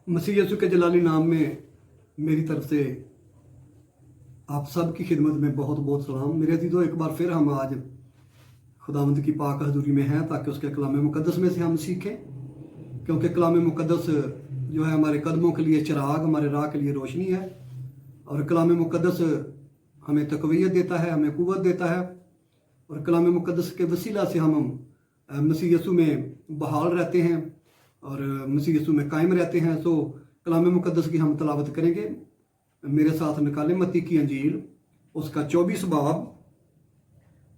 मसीह यसू के जलाली नाम में मेरी तरफ से आप सब की खिदमत में बहुत बहुत सलाम। मेरे अजीज़ों, एक बार फिर हम आज खुदावंद की पाक हजूरी में हैं ताकि उसके कलाम मुकद्दस में से हम सीखें, क्योंकि कलाम मुकद्दस जो है हमारे कदमों के लिए चिराग, हमारे राह के लिए रोशनी है। और कलाम मुकद्दस हमें तक़वियत देता है, हमें क़ुव्वत देता है। और कलाम मुकद्दस के वसीला से हम मसीह यसू में बहाल रहते हैं और मसीह यसू में कायम रहते हैं। तो कलाम मुकद्दस की हम तलावत करेंगे। मेरे साथ निकालें मत्ती की अंजील, उसका 24 बाब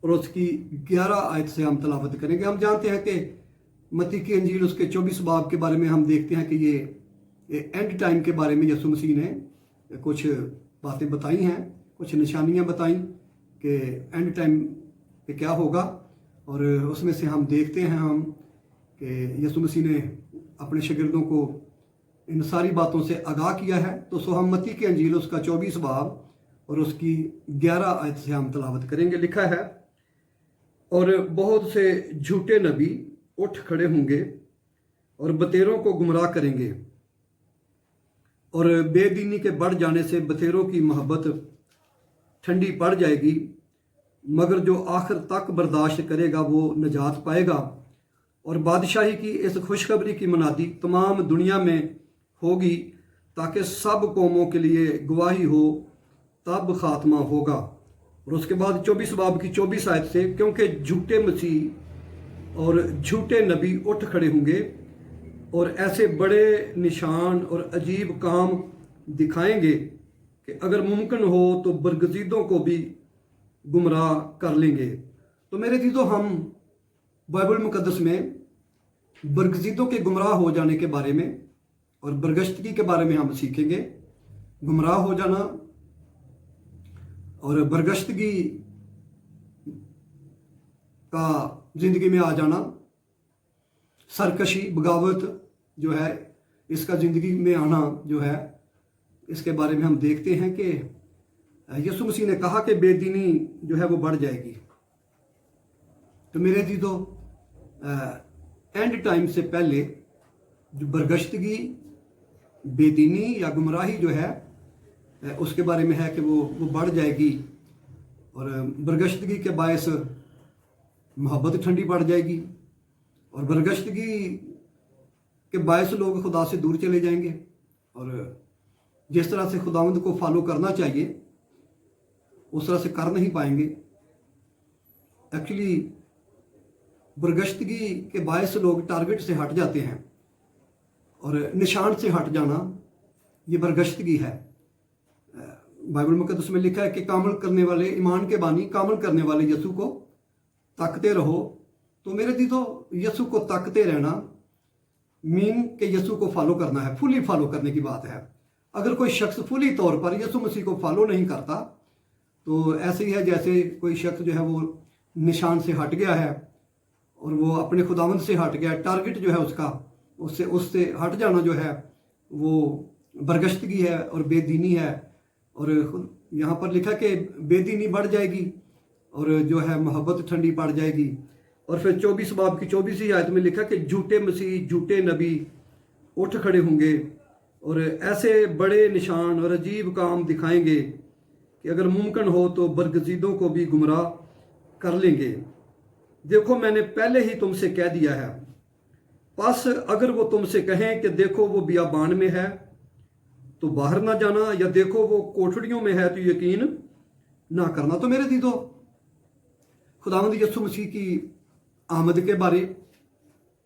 और उसकी 11 आयत से हम तलावत करेंगे। हम जानते हैं कि मत्ती की अंजील उसके 24 बाब के बारे में हम देखते हैं कि ये एंड टाइम के बारे में यसू मसीह ने कुछ बातें बताई हैं, कुछ निशानियां बताई कि एंड टाइम पे क्या होगा। और उसमें से हम देखते हैं कि यसू मसीह ने अपने शागिर्दों को इन सारी बातों से आगाह किया है। तो सो हम मत्ती की अंजील उसका 24 बाब और उसकी 11 आयत से हम तलावत करेंगे। लिखा है, और बहुत से झूठे नबी उठ खड़े होंगे और बतेरों को गुमराह करेंगे, और बेदीनी के बढ़ जाने से बतेरों की मोहब्बत ठंडी पड़ जाएगी, मगर जो आखिर तक बर्दाश्त करेगा वो निजात पाएगा। और बादशाही की इस खुशखबरी की मनादी तमाम दुनिया में होगी ताकि सब कौमों के लिए गवाही हो, तब खात्मा होगा। और उसके बाद 24 बाब की 24 आयत से, क्योंकि झूठे मसीह और झूठे नबी उठ खड़े होंगे और ऐसे बड़े निशान और अजीब काम दिखाएंगे कि अगर मुमकिन हो तो बरगजीदों को भी गुमराह कर लेंगे। तो मेरे चीज़ों, हम बाइबल मुकद्दस में बरगजीदों के गुमराह हो जाने के बारे में और बरगश्तगी के बारे में हम सीखेंगे। गुमराह हो जाना और बरगश्तगी का जिंदगी में आ जाना, सरकशी, बगावत जो है इसका ज़िंदगी में आना जो है, इसके बारे में हम देखते हैं कि यसू मसीह ने कहा कि बेदीनी जो है वो बढ़ जाएगी। तो मेरे चीज़ों, एंड टाइम से पहले जो बरगश्तगी, बेदीनी या गुमराही जो है उसके बारे में है कि वो बढ़ जाएगी। और बरगश्तगी के बायस मोहब्बत ठंडी पड़ जाएगी, और बरगश्तगी के बायस लोग खुदा से दूर चले जाएंगे और जिस तरह से खुदावंद को फॉलो करना चाहिए उस तरह से कर नहीं पाएंगे। एक्चुअली बरगश्तगी के बायस लोग टारगेट से हट जाते हैं और निशान से हट जाना ये बरगश्तगी है। बाइबल मुकद्दस में लिखा है कि कामल करने वाले, ईमान के बानी, कामल करने वाले यसू को तकते रहो। तो मेरे दीदों, यसू को तकते रहना मीन कि यसू को फॉलो करना है, फुली फॉलो करने की बात है। अगर कोई शख्स फुली तौर पर यसू मसीह को फॉलो नहीं करता तो ऐसे ही है जैसे कोई शख्स जो है वो निशान से हट गया है और वो अपने खुदावंद से हट गया। टारगेट जो है उससे हट जाना जो है वो बरगश्तगी है और बेदीनी है। और यहाँ पर लिखा कि बेदीनी बढ़ जाएगी और जो है मोहब्बत ठंडी पड़ जाएगी। और फिर 24 बाब की 24 आयत में लिखा कि झूठे मसीह, झूठे नबी उठ खड़े होंगे और ऐसे बड़े निशान और अजीब काम दिखाएंगे कि अगर मुमकिन हो तो बरगजीदों को भी गुमराह कर लेंगे। देखो, मैंने पहले ही तुमसे कह दिया है, बस अगर वो तुमसे कहें कि देखो वो बियाबान में है तो बाहर ना जाना, या देखो वो कोठड़ियों में है तो यकीन ना करना। तो मेरे दीदों, खुदावंद यसू मसीह की आमद के बारे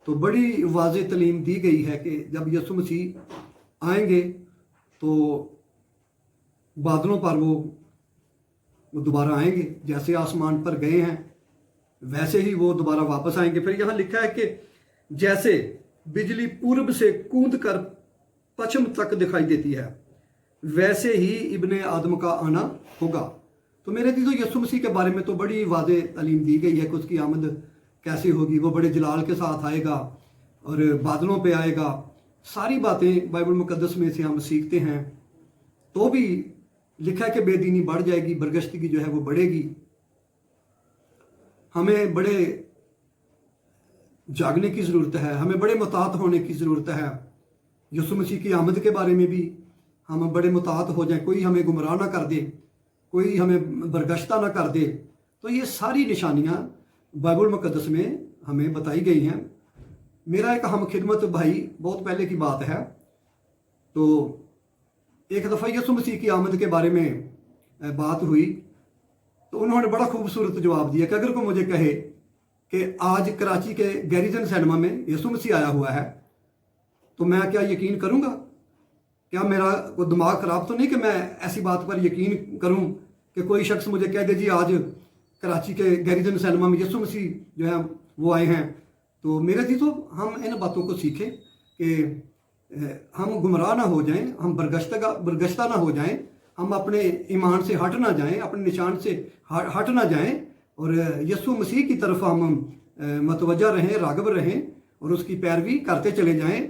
तो बड़ी वाज़ेह तालीम दी गई है कि जब यसू मसीह आएंगे तो बादलों पर वो दोबारा आएंगे। जैसे आसमान पर गए हैं वैसे ही वो दोबारा वापस आएंगे। फिर यहाँ लिखा है कि जैसे बिजली पूर्व से कूद कर पश्चिम तक दिखाई देती है, वैसे ही इब्ने आदम का आना होगा। तो मेरे दीदों, यसू मसीह के बारे में तो बड़ी वाज़ेह तालीम दी गई है कि उसकी आमद कैसी होगी। वो बड़े जलाल के साथ आएगा और बादलों पे आएगा। सारी बातें बाइबल मुकद्दस में से हम सीखते हैं। तो भी लिखा है कि बेदीनी बढ़ जाएगी, बरगश्तगी जो है वो बढ़ेगी। हमें बड़े जागने की ज़रूरत है, हमें बड़े मुतात होने की ज़रूरत है। यीशु मसीह की आमद के बारे में भी हम बड़े मुतात हो जाएं, कोई हमें गुमराह ना कर दे, कोई हमें बरगश्ता ना कर दे। तो ये सारी निशानियाँ बाइबल मुक़द्दस में हमें बताई गई हैं। मेरा एक हम खिदमत भाई, बहुत पहले की बात है, तो एक दफ़ा यीशु मसीह की आमद के बारे में बात हुई, तो उन्होंने बड़ा खूबसूरत जवाब दिया कि अगर कोई मुझे कहे कि आज कराची के गैरिजन सिनेमा में यीशु मसीह आया हुआ है, तो मैं क्या यकीन करूँगा? क्या मेरा कोई दिमाग ख़राब तो नहीं कि मैं ऐसी बात पर यकीन करूँ कि कोई शख्स मुझे कह दे जी आज कराची के गैरिजन सिनेमा में यीशु मसीह जो है वो आए हैं। तो मेरे जी, तो हम इन बातों को सीखें कि हम गुमराह ना हो जाएं, हम बरगश्ता ना हो जाएं, हम अपने ईमान से हट ना जाएं, अपने निशान से हट ना जाएं, और यीशु मसीह की तरफ हम मतवज्जा रहें, राग़िब रहें और उसकी पैरवी करते चले जाएं।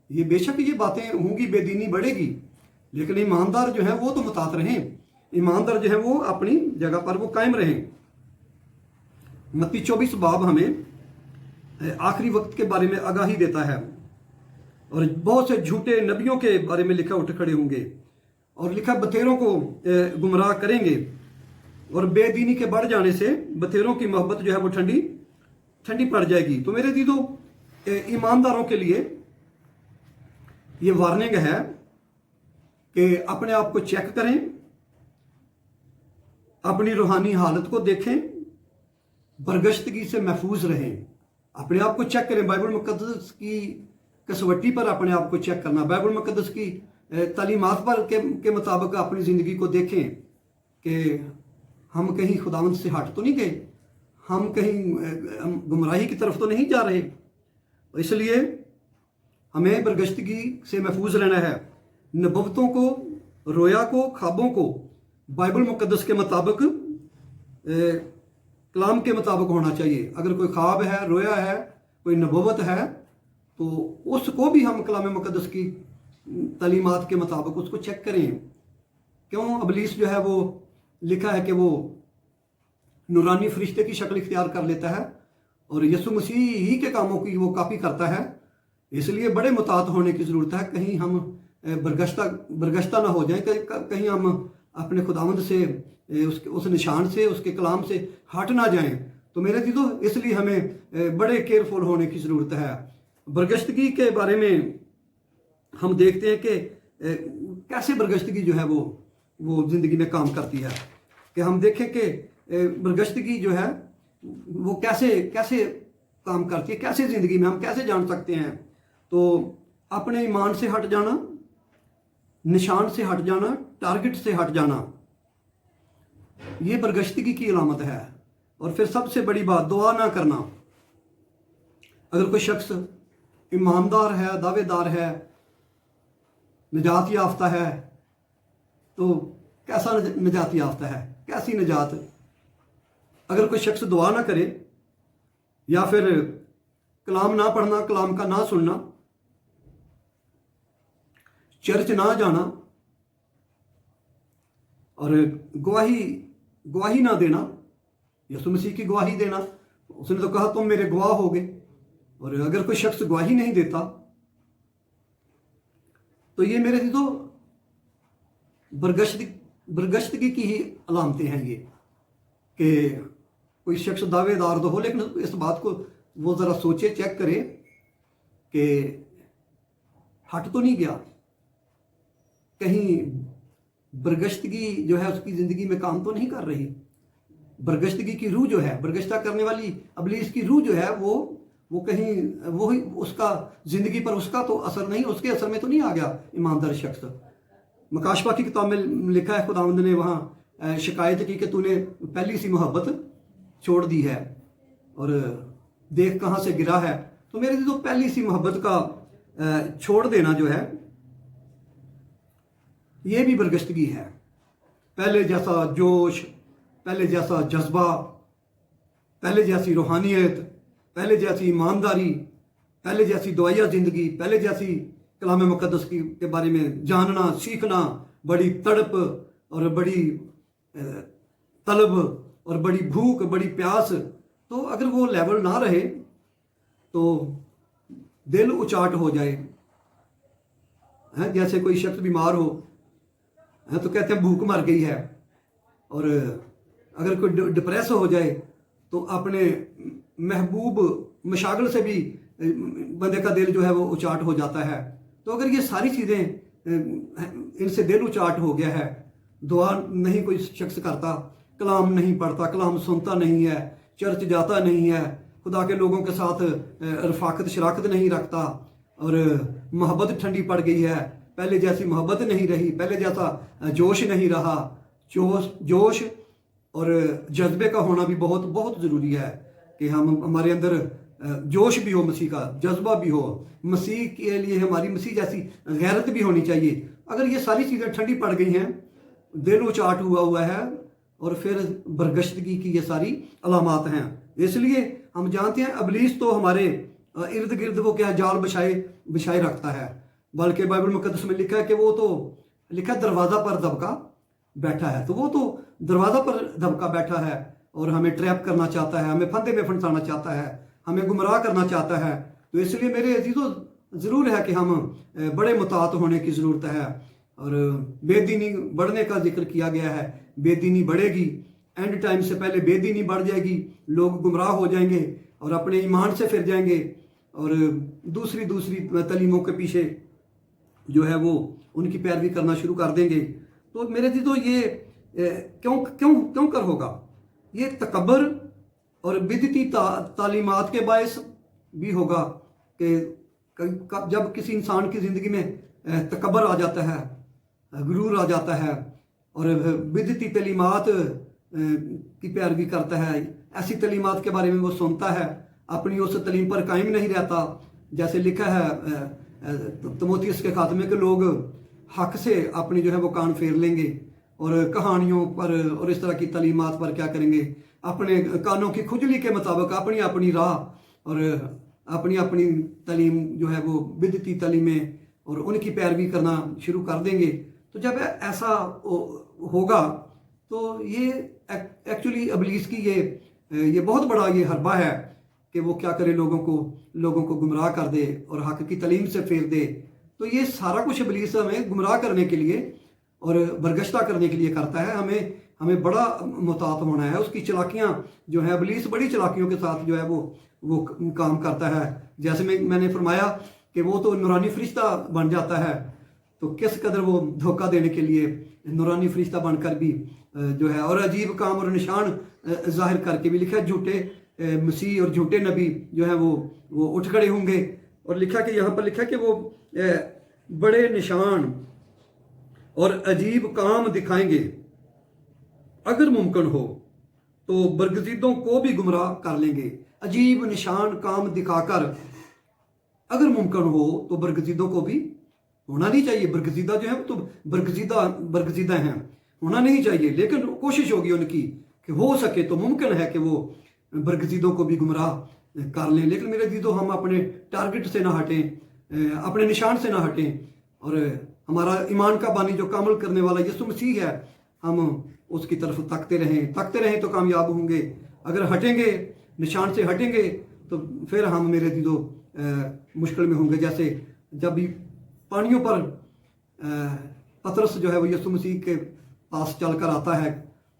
ये बेशक ये बातें होंगी, बेदीनी बढ़ेगी, लेकिन ईमानदार जो है वो तो मुतात रहें, ईमानदार जो है वो अपनी जगह पर वो कायम रहें। मत्ती 24 बाब हमें आखिरी वक्त के बारे में आगाही देता है, और बहुत से झूठे नबियों के बारे में लिखा उठ खड़े होंगे, और लिखा बतेरों को गुमराह करेंगे, और बेदीनी के बढ़ जाने से बतेरों की मोहब्बत जो है वो ठंडी ठंडी पड़ जाएगी। तो मेरे दीदों, ईमानदारों के लिए ये वार्निंग है कि अपने आप को चेक करें, अपनी रूहानी हालत को देखें, बरगश्तगी से महफूज रहें, अपने आप को चेक करें। बाइबल मुक़द्दस की कसवट्टी पर अपने आप को चेक करना, बाइबल मुक़द्दस की तालीमात पर के मुताबिक अपनी ज़िंदगी को देखें कि हम कहीं खुदावंद से हट तो नहीं गए, हम कहीं गुमराही की तरफ तो नहीं जा रहे। इसलिए हमें बरगश्तगी से महफूज रहना है। नबुव्वतों को, रोया को, ख्वाबों को बाइबल मुक़द्दस के मुताबिक, कलाम के मुताबिक होना चाहिए। अगर कोई ख्वाब है, रोया है, कोई नबुव्वत है, तो उसको भी हम कलाम मुक़द्दस की तालीमात के मुताबिक उसको चेक करें। क्यों इब्लीस जो है वो लिखा है कि वो नूरानी फरिश्ते की शक्ल इख्तियार कर लेता है और यीशु मसीह ही के कामों की वो कॉपी करता है। इसलिए बड़े मुतात होने की ज़रूरत है, कहीं हम बरगश्ता ना हो जाएं, कहीं हम अपने खुदावंद से, उस निशान से, उसके कलाम से हट ना जाएं। तो मेरे दीदों, इसलिए हमें बड़े केयरफुल होने की ज़रूरत है। बरगश्तगी के बारे में हम देखते हैं कि कैसे बरगश्तगी जो है वो ज़िंदगी में काम करती है, कि हम देखें कि बरगश्तगी जो है वो कैसे कैसे काम करती है, कैसे ज़िंदगी में हम कैसे जान सकते हैं। तो अपने ईमान से हट जाना, निशान से हट जाना, टारगेट से हट जाना, ये बरगश्तगी की अलामत है। और फिर सबसे बड़ी बात, दुआ ना करना। अगर कोई शख्स ईमानदार है, दावेदार है, निजात याफ्ता है, तो कैसा निजात याफ्ता है, कैसी निजात? अगर कोई शख्स दुआ ना करे, या फिर कलाम ना पढ़ना, कलाम का ना सुनना, चर्च ना जाना और गवाही ना देना, यीशु मसीह की गवाही देना, उसने तो कहा तुम मेरे गवाह होगे। और अगर कोई शख्स गवाही नहीं देता, तो ये मेरे तो बरगश्तगी की ही अलामतें हैं ये, कि कोई शख्स दावेदार तो हो, लेकिन इस बात को वो ज़रा सोचे, चेक करे कि हट तो नहीं गया, कहीं बरगश्तगी जो है उसकी ज़िंदगी में काम तो नहीं कर रही। बरगश्तगी की रूह जो है, बरगश्ता करने वाली इब्लीस की रूह जो है, वो कहीं वो ही उसका ज़िंदगी पर उसका तो असर नहीं, उसके असर में तो नहीं आ गया ईमानदार शख्स। मकाशफा की किताब में लिखा है, खुदावंद ने वहाँ शिकायत की कि तूने पहली सी मोहब्बत छोड़ दी है और देख कहाँ से गिरा है। तो मेरे तो पहली सी मोहब्बत का छोड़ देना जो है, ये भी बरगश्तगी है। पहले जैसा जोश, पहले जैसा जज्बा, पहले जैसी रूहानियत, पहले जैसी ईमानदारी, पहले जैसी दुआया ज़िंदगी, पहले जैसी कलाम मुक़द्दस के बारे में जानना, सीखना, बड़ी तड़प और बड़ी तलब और बड़ी भूख, बड़ी प्यास, तो अगर वो लेवल ना रहे तो दिल उचाट हो जाए, है। जैसे कोई शख्स बीमार हो है तो कहते हैं भूख मर गई है, और अगर कोई डिप्रेस हो जाए तो अपने महबूब मशागल से भी बंदे का दिल जो है वो उचाट हो जाता है। तो अगर ये सारी चीज़ें इनसे दिल उचाट हो गया है, दुआ नहीं कोई शख्स करता, कलाम नहीं पढ़ता, कलाम सुनता नहीं है, चर्च जाता नहीं है, खुदा के लोगों के साथ रफाकत शराकत नहीं रखता, और मोहब्बत ठंडी पड़ गई है, पहले जैसी मोहब्बत नहीं रही, पहले जैसा जोश नहीं रहा। जोश और जज्बे का होना भी बहुत बहुत ज़रूरी है कि हमारे अंदर जोश भी हो, मसीह का जज्बा भी हो, मसीह के लिए हमारी मसीह जैसी गैरत भी होनी चाहिए। अगर ये सारी चीज़ें ठंडी पड़ गई हैं, दिल उचाट हुआ है, और फिर बरगश्तगी की ये सारी अलामात हैं। इसलिए हम जानते हैं इब्लीस तो हमारे इर्द गिर्द वो क्या जाल बिछाए रखता है, बल्कि बाइबल मुकद्दस में लिखा है कि वो तो लिखा है दरवाज़ा पर दबका बैठा है। तो वो तो दरवाज़ा पर दबका बैठा है और हमें ट्रैप करना चाहता है, हमें फंदे में फंसाना चाहता है, हमें गुमराह करना चाहता है। तो इसलिए मेरे अजीज़ों ज़रूर है कि हम बड़े मुतात होने की ज़रूरत है। और बेदीनी बढ़ने का जिक्र किया गया है, बेदीनी बढ़ेगी, एंड टाइम से पहले बेदीनी बढ़ जाएगी, लोग गुमराह हो जाएंगे और अपने ईमान से फिर जाएंगे और दूसरी तलीमों के पीछे जो है वो उनकी पैरवी करना शुरू कर देंगे। तो मेरे जी तो ये क्यों कर होगा? ये तकबर और बिदती तालीमात के बायस भी होगा कि जब किसी इंसान की ज़िंदगी में तकबर आ जाता है, गुरूर आ जाता है और बिदती तालीमात की पैरवी करता है, ऐसी तालीमात के बारे में वो सुनता है, अपनी उस तलीम पर कायम नहीं रहता। जैसे लिखा है तिमोथियस के खात्मे के लोग हक से अपनी जो है वो कान फेर लेंगे और कहानियों पर और इस तरह की तालीमात पर क्या करेंगे, अपने कानों की खुजली के मुताबिक अपनी अपनी राह और अपनी अपनी तालीम जो है वो बिदती तालीमें और उनकी पैरवी करना शुरू कर देंगे। तो जब ऐसा होगा तो ये एक्चुअली इब्लीस की ये बहुत बड़ा ये हरबा है कि वो क्या करे, लोगों को गुमराह कर दे और हक की तालीम से फेर दे। तो ये सारा कुछ इब्लीस हमें गुमराह करने के लिए और बरगश्ता करने के लिए करता है। हमें बड़ा मुतात होना है। उसकी चालाकियाँ जो है, इब्लीस बड़ी चालाकियों के साथ जो है वो काम करता है। जैसे मैंने फरमाया कि वो तो नूरानी फरिश्ता बन जाता है, तो किस कदर वो धोखा देने के लिए नूरानी फरिश्ता बनकर भी जो है और अजीब काम और निशान जाहिर करके भी लिखा है, झूठे मसीह और झूठे नबी जो है वो उठ खड़े होंगे। और लिखा कि यहाँ पर लिखा कि वो बड़े निशान और अजीब काम दिखाएंगे, अगर मुमकिन हो तो बरगजीदों को भी गुमराह कर लेंगे। अजीब निशान काम दिखाकर अगर मुमकिन हो तो बरगजीदों को भी, होना नहीं चाहिए, बरगजीदा जो है तो बरगजीदा हैं, होना नहीं चाहिए, लेकिन कोशिश होगी उनकी कि हो सके तो मुमकिन है कि वो बरगजीदों को भी गुमराह कर लें। लेकिन मेरे दीदो हम अपने टारगेट से ना हटें, अपने निशान से ना हटें और हमारा ईमान का बानी जो कामल करने वाला यीशु मसीह है, हम उसकी तरफ तकते रहें तो कामयाब होंगे। अगर हटेंगे, निशान से हटेंगे, तो फिर हम मेरे दीदो मुश्किल में होंगे। जैसे जब भी पानियों पर पतरस जो है वो यीशु मसीह के पास चल कर आता है,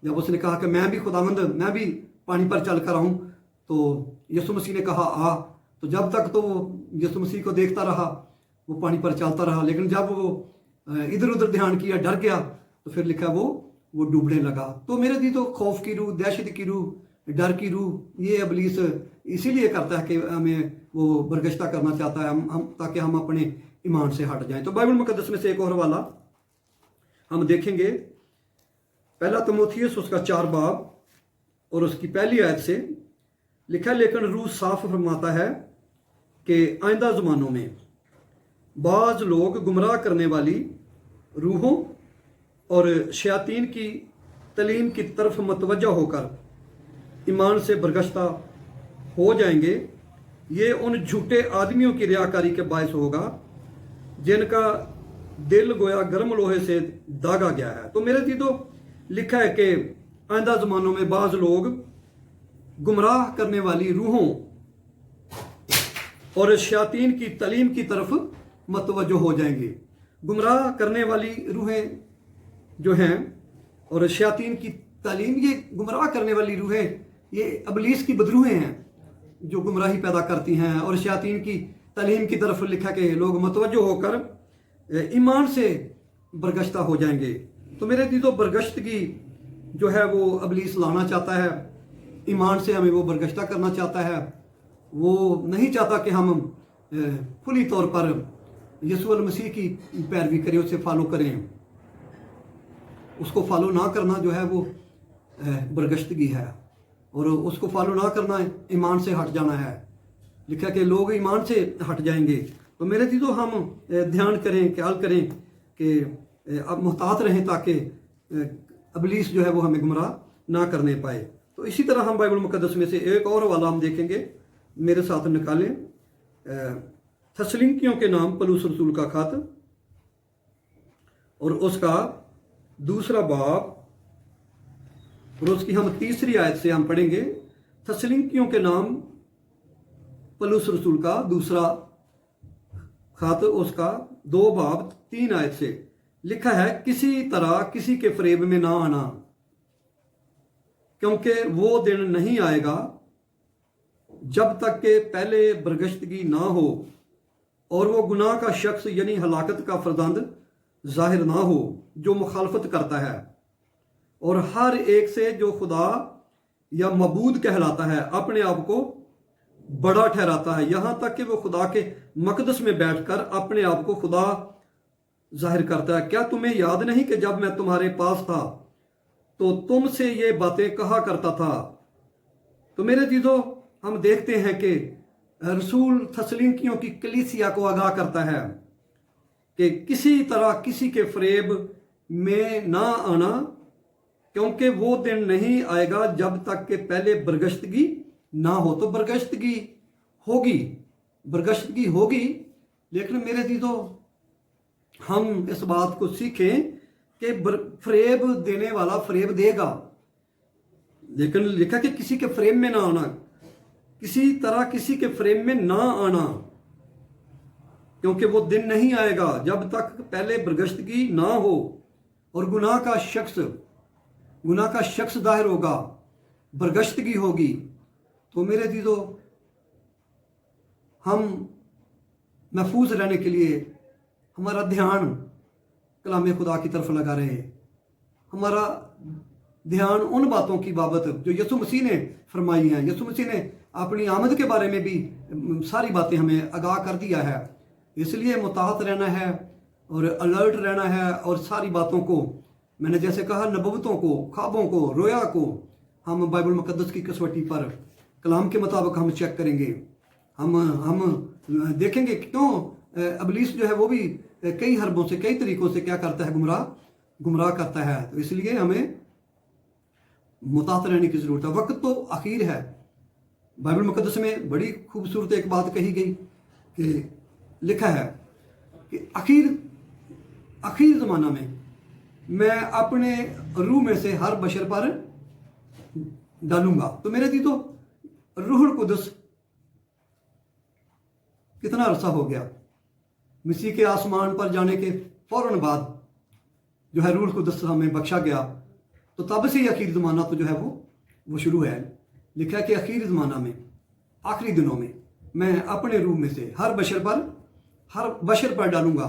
जब उसने कहा कि मैं भी खुदावंद, मैं भी पानी पर चल कर आऊँ, तो यीशु मसीह ने कहा आ। तो जब तक तो वो यीशु मसीह को देखता रहा, वो पानी पर चलता रहा, लेकिन जब वो इधर उधर ध्यान किया, डर गया, तो फिर लिखा वो डूबने लगा। तो मेरे दी तो खौफ की रूह, दहशत की रूह, डर की रूह, ये इब्लीस इसीलिए करता है कि हमें वो बरगश्ता करना चाहता है, हम ताकि हम अपने ईमान से हट जाएं। तो बाइबल मुकद्दस में से एक और हवाला हम देखेंगे, पहला तिमोथियस उसका 4 बाब और उसकी पहली आयत से लिखा, लेकिन रूह साफ फरमाता है कि आइंदा ज़मानों में बाज़ लोग गुमराह करने वाली रूहों और शयातीन की तलीम की तरफ मतवज्जा होकर ईमान से बरगश्ता हो जाएंगे। ये उन झूठे आदमियों की रियाकारी के बायस होगा जिनका दिल गोया गर्म लोहे से दागा गया है। तो मेरे दीदो लिखा है कि आइंदा ज़मानों में बाज़ लोग गुमराह करने वाली रूहों और शयातीन की तलीम की तरफ मतवज्जो हो जाएंगे। गुमराह करने वाली रूहें जो हैं और शयातीन की तालीम, ये गुमराह करने वाली रूहें ये इब्लीस की बदरूहें हैं जो गुमराही पैदा करती हैं। और शयातीन की तालीम की तरफ लिखा कि लोग मतवज्जो होकर ईमान से बरगश्ता हो जाएंगे। तो मेरे दीदो, बरगश्तगी जो है वो इब्लीस लाना चाहता है, ईमान से हमें वो बरगश्ता करना चाहता है। वो नहीं चाहता कि हम खुली तौर पर यीशु मसीह की पैरवी करें, उससे फॉलो करें। उसको फॉलो ना करना जो है वो बरगश्तगी है, और उसको फॉलो ना करना ईमान से हट जाना है। लिखा कि लोग ईमान से हट जाएंगे। तो मेरे चीज़ों हम ध्यान करें, ख्याल करें कि अब मुहतात रहें ताकि इब्लीस जो है वो हमें गुमराह ना करने पाए। तो इसी तरह हम बाइबल मुकद्दस में से एक और वाला हम देखेंगे, मेरे साथ निकालें। थस्सलुनीकियों के नाम पौलुस रसूल का खत और उसका 2 बाब और उसकी हम 3 आयत से हम पढ़ेंगे। थस्सलुनीकियों के नाम पौलुस रसूल का 2 खत, उसका 2 बाब 3 आयत से लिखा है, किसी तरह किसी के फरेब में ना आना, क्योंकि वो दिन नहीं आएगा जब तक के पहले बरगश्तगी ना हो और वो गुनाह का शख्स यानी हलाकत का फर्जंद जाहिर ना हो जो मुखालफत करता है और हर एक से जो खुदा या मबूद कहलाता है अपने आप को बड़ा ठहराता है, यहाँ तक कि वो खुदा के मकदस में बैठकर अपने आप को खुदा जाहिर करता है। क्या तुम्हें याद नहीं कि जब मैं तुम्हारे पास था तो तुमसे ये बातें कहा करता था। तो मेरे चीज़ों, हम देखते हैं कि रसूल थस्सलुनीकियों की कलीसिया को आगाह करता है कि किसी तरह किसी के फरेब में ना आना, क्योंकि वो दिन नहीं आएगा जब तक के पहले बरगश्तगी ना हो। तो बरगश्तगी होगी, लेकिन मेरे चीज़ों, हम इस बात को सीखें कि फरेब देने वाला फरेब देगा, लेकिन लिखा कि किसी के फरेब में ना आना, किसी तरह किसी के फ्रेम में ना आना, क्योंकि वो दिन नहीं आएगा जब तक पहले बरगश्तगी ना हो और गुनाह का शख्स जाहिर होगा, बरगश्तगी होगी। तो मेरे चीज़ों, हम महफूज रहने के लिए हमारा ध्यान कलाम खुदा की तरफ लगा रहे, हमारा ध्यान उन बातों की बाबत जो यीशु मसीह ने फरमाई हैं। यीशु मसीह ने अपनी आमद के बारे में भी सारी बातें हमें आगाह कर दिया है, इसलिए मुताहत रहना है और अलर्ट रहना है। और सारी बातों को, मैंने जैसे कहा, नबूवतों को, ख्वाबों को, रोया को हम बाइबल मुकद्दस की कसवटी पर कलाम के मुताबिक हम चेक करेंगे। हम देखेंगे क्यों इब्लीस जो है वो भी कई हरबों से, कई तरीकों से क्या करता है, गुमराह करता है। तो इसलिए हमें मुताहत रहने की ज़रूरत है। वक्त तो आखिर है। बाइबल मुकद्दस में बड़ी खूबसूरत एक बात कही गई कि लिखा है कि आखिर ज़माना में मैं अपने रूह में से हर बशर पर डालूंगा। तो मेरे दी तो रूहुल कुदस कितना अरसा हो गया, मसीह के आसमान पर जाने के फौरन बाद जो है रूहुल कुदस हमें बख्शा गया। तो तब से ही आखिरी ज़माना तो जो है वो शुरू है। लिखा है कि आखिरी ज़माना में, आखिरी दिनों में मैं अपने रूह में से हर बशर पर डालूंगा।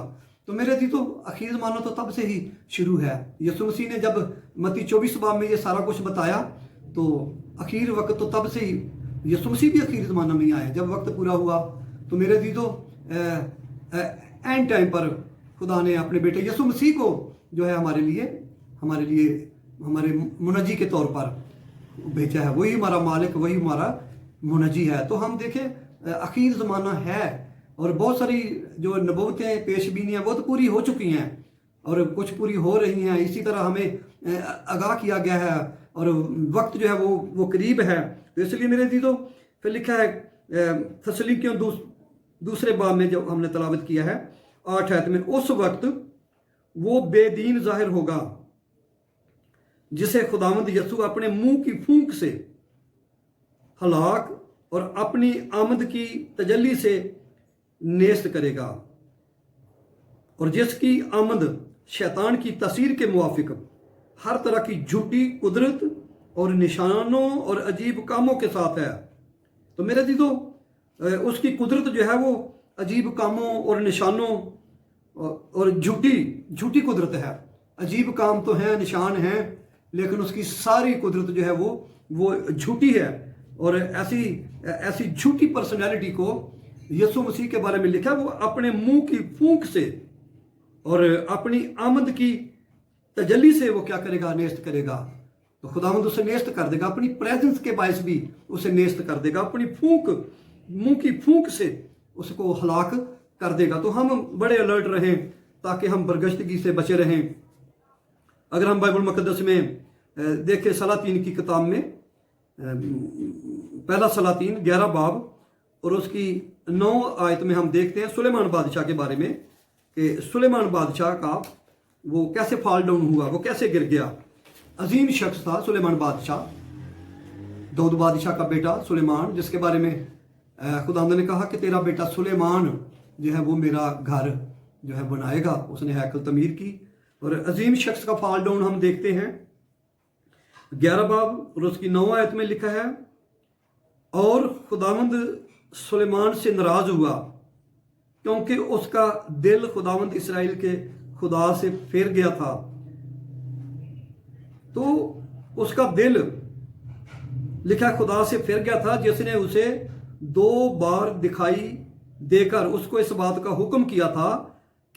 तो मेरे दी तो आखिरी ज़माना तो तब से ही शुरू है। यीशु मसीह ने जब मत्ती 24 बाब में ये सारा कुछ बताया तो आखिर वक्त तो तब से ही, यीशु मसीह भी आखिरी ज़माना में ही आए जब वक्त पूरा हुआ। तो मेरे दी तो एंड टाइम पर खुदा ने अपने बेटे यीशु मसीह को जो है हमारे लिए हमारे मुनजी के तौर पर भेजा है। वही हमारा मालिक, वही हमारा मुनजी है। तो हम देखें आखिर ज़माना है और बहुत सारी जो नबूवतें, पेशबीनियाँ वो तो पूरी हो चुकी हैं और कुछ पूरी हो रही हैं। इसी तरह हमें आगाह किया गया है और वक्त जो है वो करीब है। तो इसलिए मेरे दीदों, फिर लिखा है थस्सलुनीकियों 2 बाब में जो हमने तलावत किया है 8 आयत में, उस वक्त वो बेदीन जाहिर होगा जिसे खुदावंद यीशु अपने मुंह की फूंक से हलाक और अपनी आमद की तजल्ली से नेस्त करेगा। और जिसकी आमद शैतान की तस्वीर के मुवाफिक हर तरह की झूठी कुदरत और निशानों और अजीब कामों के साथ है। तो मेरे दीदो, उसकी कुदरत जो है वो अजीब कामों और निशानों और झूठी कुदरत है। अजीब काम तो हैं, निशान हैं, लेकिन उसकी सारी कुदरत जो है वो झूठी है। और ऐसी झूठी पर्सनैलिटी को यीशु मसीह के बारे में लिखा, वो अपने मुंह की फूंक से और अपनी आमद की तजल्ली से वो क्या करेगा, नेस्त करेगा। तो खुदावंद उसे नेस्त कर देगा, अपनी प्रेजेंस के बायस भी उसे नेस्त कर देगा, अपनी मुंह की फूंक से उसको हलाक कर देगा। तो हम बड़े अलर्ट रहें ताकि हम बरगश्तगी से बचे रहें। अगर हम बाइबल मुकद्दस में देखें सलातीन की किताब में, पहला सलातीन 11 बाब और उसकी 9 आयत में हम देखते हैं सुलेमान बादशाह के बारे में कि सुलेमान बादशाह का वो कैसे फॉल डाउन हुआ, वो कैसे गिर गया। अजीम शख्स था सुलेमान बादशाह, दाऊद बादशाह का बेटा सुलेमान, जिसके बारे में खुदावंद ने कहा कि तेरा बेटा सुलेमान जो है वो मेरा घर जो है बनाएगा। उसने हैकल तमीर की। और अजीम शख्स का फॉल डाउन हम देखते हैं 11 बाब और उसकी 9 आयत में लिखा है, और खुदावंद सुलेमान से नाराज हुआ क्योंकि उसका दिल खुदावंद इसराइल के खुदा से फिर गया था। तो उसका दिल लिखा खुदा से फिर गया था, जिसने उसे 2 बार दिखाई देकर उसको इस बात का हुक्म किया था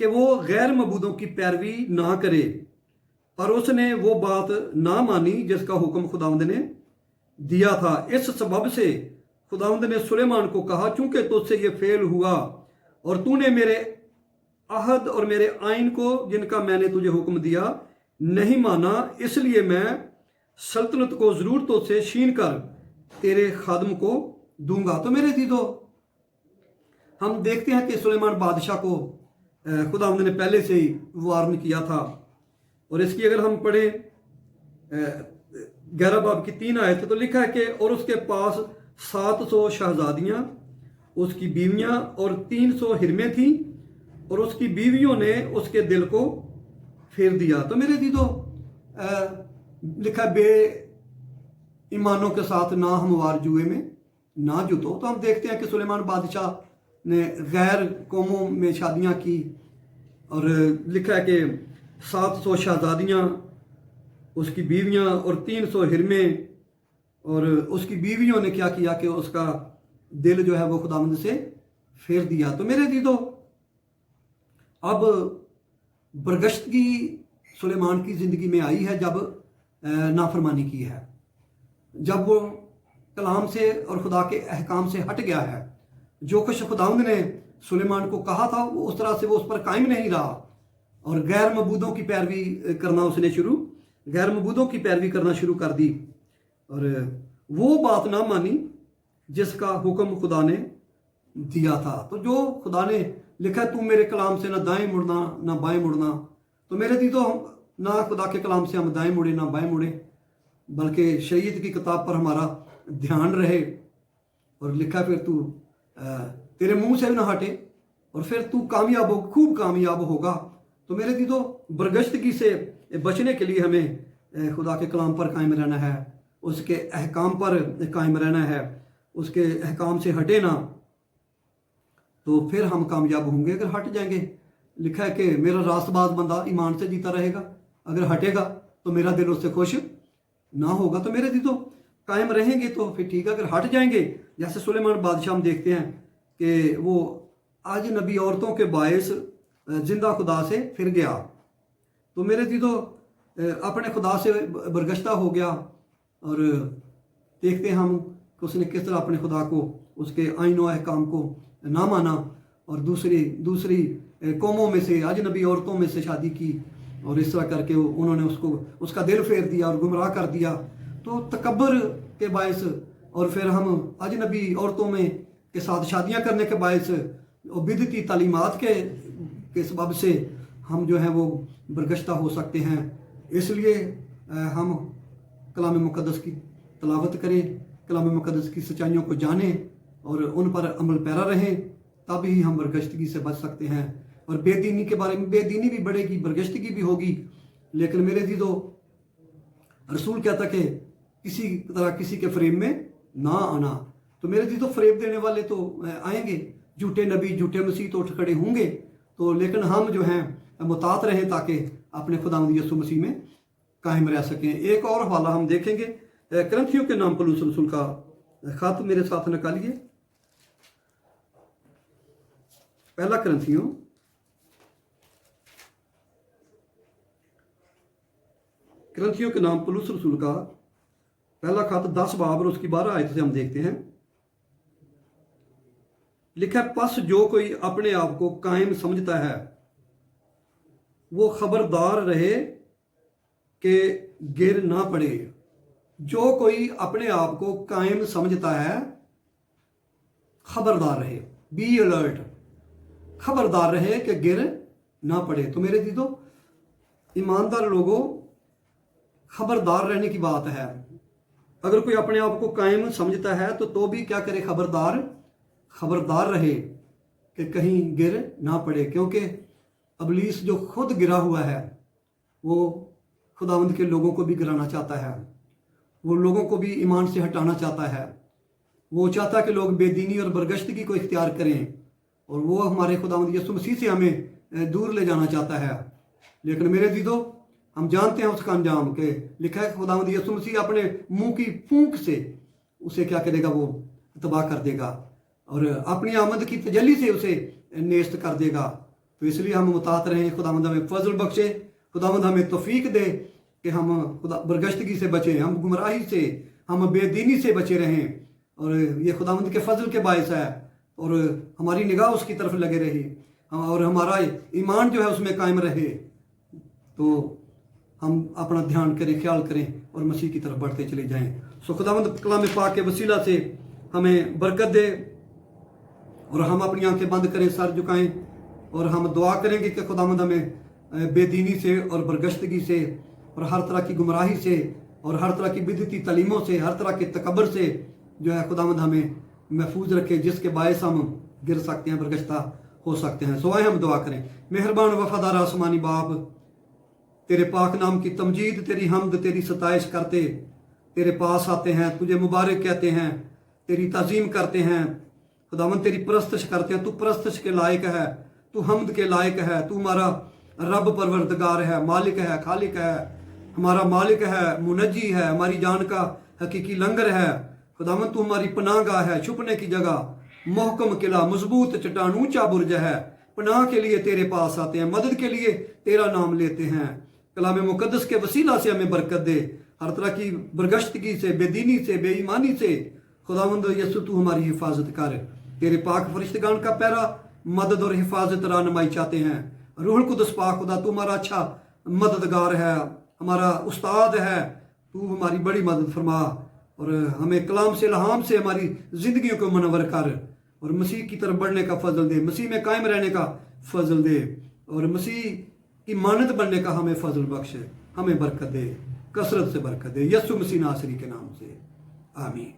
कि वो गैर मबूदों की पैरवी ना करे, पर उसने वो बात ना मानी जिसका हुक्म खुदावंद ने दिया था। इस सबब से खुदावंद ने सुलेमान को कहा, चूंकि तुझसे ये फेल हुआ और तूने मेरे अहद और मेरे आइन को जिनका मैंने तुझे हुक्म दिया नहीं माना, इसलिए मैं सल्तनत को जरूर तुझसे छीन कर तेरे खादम को दूंगा। तो मेरे दीदो, हम देखते हैं कि सुलेमान बादशाह को खुदावंद ने पहले से ही वार्न किया था। और इसकी अगर हम पढ़े 11 बाब की 3 आयत तो लिखा है कि और उसके पास 700 शहजादियां, उसकी बीवियां और 300 हिरमें थीं, और उसकी बीवियों ने उसके दिल को फेर दिया। तो मेरे दीदो, लिखा बे ईमानों के साथ ना हमवार जुए में ना जुतो। तो हम देखते हैं कि सुलेमान बादशाह ने गैर कौमों में शादियां की, और लिखा है कि 700 शहजादियां, उसकी बीवियां और 300 हिरमें, और उसकी बीवियों ने क्या किया कि उसका दिल जो है वो खुदावंद से फेर दिया। तो मेरे दीदो, अब बरगश्तगी सुलेमान की ज़िंदगी में आई है जब नाफरमानी की है, जब वो कलाम से और खुदा के अहकाम से हट गया है। जो कुछ खुदावंद ने सुलेमान को कहा था वो उस तरह से वो उस पर कायम नहीं रहा, और गैर मबूदों की पैरवी करना उसने गैर मबूदों की पैरवी करना शुरू कर दी, और वो बात ना मानी जिसका हुक्म खुदा ने दिया था। तो जो खुदा ने लिखा, तू मेरे कलाम से ना दाएं मुड़ना ना बाएं मुड़ना। तो मेरे दी तो ना खुदा के कलाम से हम दाएं मुड़े ना बाएं मुड़े, बल्कि शरीयत की किताब पर हमारा ध्यान रहे। और लिखा फिर तू तेरे मुंह से भी ना हटे, और फिर तू कामयाब हो, खूब कामयाब होगा। तो मेरे दी तो बरगश्तगी से बचने के लिए हमें खुदा के कलाम पर कायम रहना है, उसके अहकाम पर कायम रहना है, उसके अहकाम से हटे ना, तो फिर हम कामयाब होंगे। अगर हट जाएंगे, लिखा है कि मेरा रास्तबाज बंदा ईमान से जीता रहेगा, अगर हटेगा तो मेरा दिल उससे खुश ना होगा। तो मेरे दी तो कायम रहेंगे तो फिर ठीक है, अगर हट जाएंगे, जैसे सुलेमान बादशाह हम देखते हैं कि वो आज नबी औरतों के बायस जिंदा खुदा से फिर गया। तो मेरे दी तो अपने खुदा से बरगश्ता हो गया, और देखते हैं हम कि उसने किस तरह अपने खुदा को, उसके आइन व अहकाम को ना माना, और दूसरी कौमों में से अजनबी औरतों में से शादी की, और इस तरह करके उन्होंने उसका दिल फेर दिया और गुमराह कर दिया। तो तकब्बर के बायस, और फिर हम अजनबी औरतों में के साथ शादियां करने के बायस और बिदती तालीमात के सबब से हम जो है वो बरगश्ता हो सकते हैं। इसलिए हम कलाम मुक़द्दस की तलावत करें, कलाम मुक़द्दस की सच्चाइयों को जानें और उन पर अमल पैरा रहें, तभी हम बरगश्तगी से बच सकते हैं। और बेदीनी के बारे में, बेदीनी भी बढ़ेगी, बरगश्तगी भी होगी। लेकिन मेरे अजीजों, रसूल कहता कि किसी तरह किसी के फ्रेम में ना आना। तो मेरे अजीजों, फ्रेब देने वाले तो आएंगे, झूठे नबी झूठे मसीह तो उठ खड़े होंगे। तो लेकिन हम जो हैं मुतात रहें ताकि अपने खुदावंद यीशु मसीह में कायम रह सकें। एक और हवाला हम देखेंगे, करंथियों के नाम पौलुस रसूल का खत मेरे साथ निकालिए। पहला करंथियों के नाम पौलुस रसूल का पहला खत 10 बाब और उसकी 12 आयत से हम देखते हैं। लिखा है, पस जो कोई अपने आप को कायम समझता है वो खबरदार रहे कि गिर ना पड़े। जो कोई अपने आप को कायम समझता है, खबरदार रहे, बी अलर्ट, खबरदार रहे कि गिर ना पड़े। तो मेरे दीदो, ईमानदार लोगों, खबरदार रहने की बात है। अगर कोई अपने आप को कायम समझता है तो भी क्या करे, खबरदार रहे कि कहीं गिर ना पड़े। क्योंकि अबलीस जो खुद गिरा हुआ है वो खुदावंद के लोगों को भी गिराना चाहता है, वो लोगों को भी ईमान से हटाना चाहता है। वो चाहता है कि लोग बेदीनी और बरगश्तगी को इख्तियार करें, और वो हमारे खुदावंद यीशु मसीह से हमें दूर ले जाना चाहता है। लेकिन मेरे दीदो, हम जानते हैं उसका अंजाम, के लिखा है खुदावंद यीशु मसीह अपने मुंह की फूंक से उसे क्या करेगा, वो तबाह कर देगा और अपनी आमद की तजल्ली से उसे नेस्त कर देगा। तो इसलिए हम मुतात रहें, खुदावंद हमें फजल बख्शे, खुदावंद हमें तौफीक दे कि हम खुदा बरगश्तगी से बचें, हम गुमराही से, हम बेदीनी से बचे रहें। और ये खुदावंद के फजल के बायस है, और हमारी निगाह उसकी तरफ लगे रही, और हमारा ईमान जो है उसमें कायम रहे। तो हम अपना ध्यान करें, ख्याल करें और मसीह की तरफ बढ़ते चले जाएं। सो खुदावंद कलाम पाक के वसीला से हमें बरकत दे, और हम अपनी आंखें बंद करें, सर झुकाएं, और हम दुआ करेंगे कि खुदावंद हमें बेदीनी से और बरगश्तगी से और हर तरह की गुमराही से और हर तरह की बिदती तलीमों से, हर तरह के तकबर से जो है खुदावंद हमें महफूज रखे, जिसके बायस हम गिर सकते हैं, बरगश्ता हो सकते हैं। सो आए हम दुआ करें। मेहरबान वफादार आसमानी बाप, तेरे पाक नाम की तमजीद, तेरी हमद, तेरी सताइश करते तेरे पास आते हैं, तुझे मुबारक कहते हैं, तेरी ताज़ीम करते हैं। खुदावंद तेरी परस्तश करते हैं। तू परस्तश के लायक है, तू हमद के लायक है। तू हमारा रब परवरदिगार है, मालिक है, खालिक है, हमारा मालिक है, मुनज्जी है, हमारी जान का हकीकी लंगर है। खुदावंद तू हमारी पनाहगाह है, छुपने की जगह, मोहकम किला, मजबूत चट्टान, ऊंचा बुर्ज है। पनाह के लिए तेरे पास आते हैं, मदद के लिए तेरा नाम लेते हैं। कलाम मुकद्दस के वसीला से हमें बरकत दे, हर तरह की बरगश्तगी से, बेदीनी से, बेईमानी से। खुदावंद यीशु तू हमारी हिफाजत कर। तेरे पाक फरिश्तगान का पैरा मदद और हिफाजत रहनुमाई चाहते हैं। रूहुल कुदस पाक खुदा तू हमारा अच्छा मददगार है, हमारा उस्ताद है। तू हमारी बड़ी मदद फरमा, और हमें कलाम से इल्हाम से हमारी ज़िंदगियों को मनवर कर, और मसीह की तरफ बढ़ने का फजल दे, मसीह में कायम रहने का फजल दे, और मसीह की मानद बनने का हमें फजल बख्श, हमें बरकत दे, कसरत से बरकत दे, यीशु मसीह नासरी के नाम से, आमीन।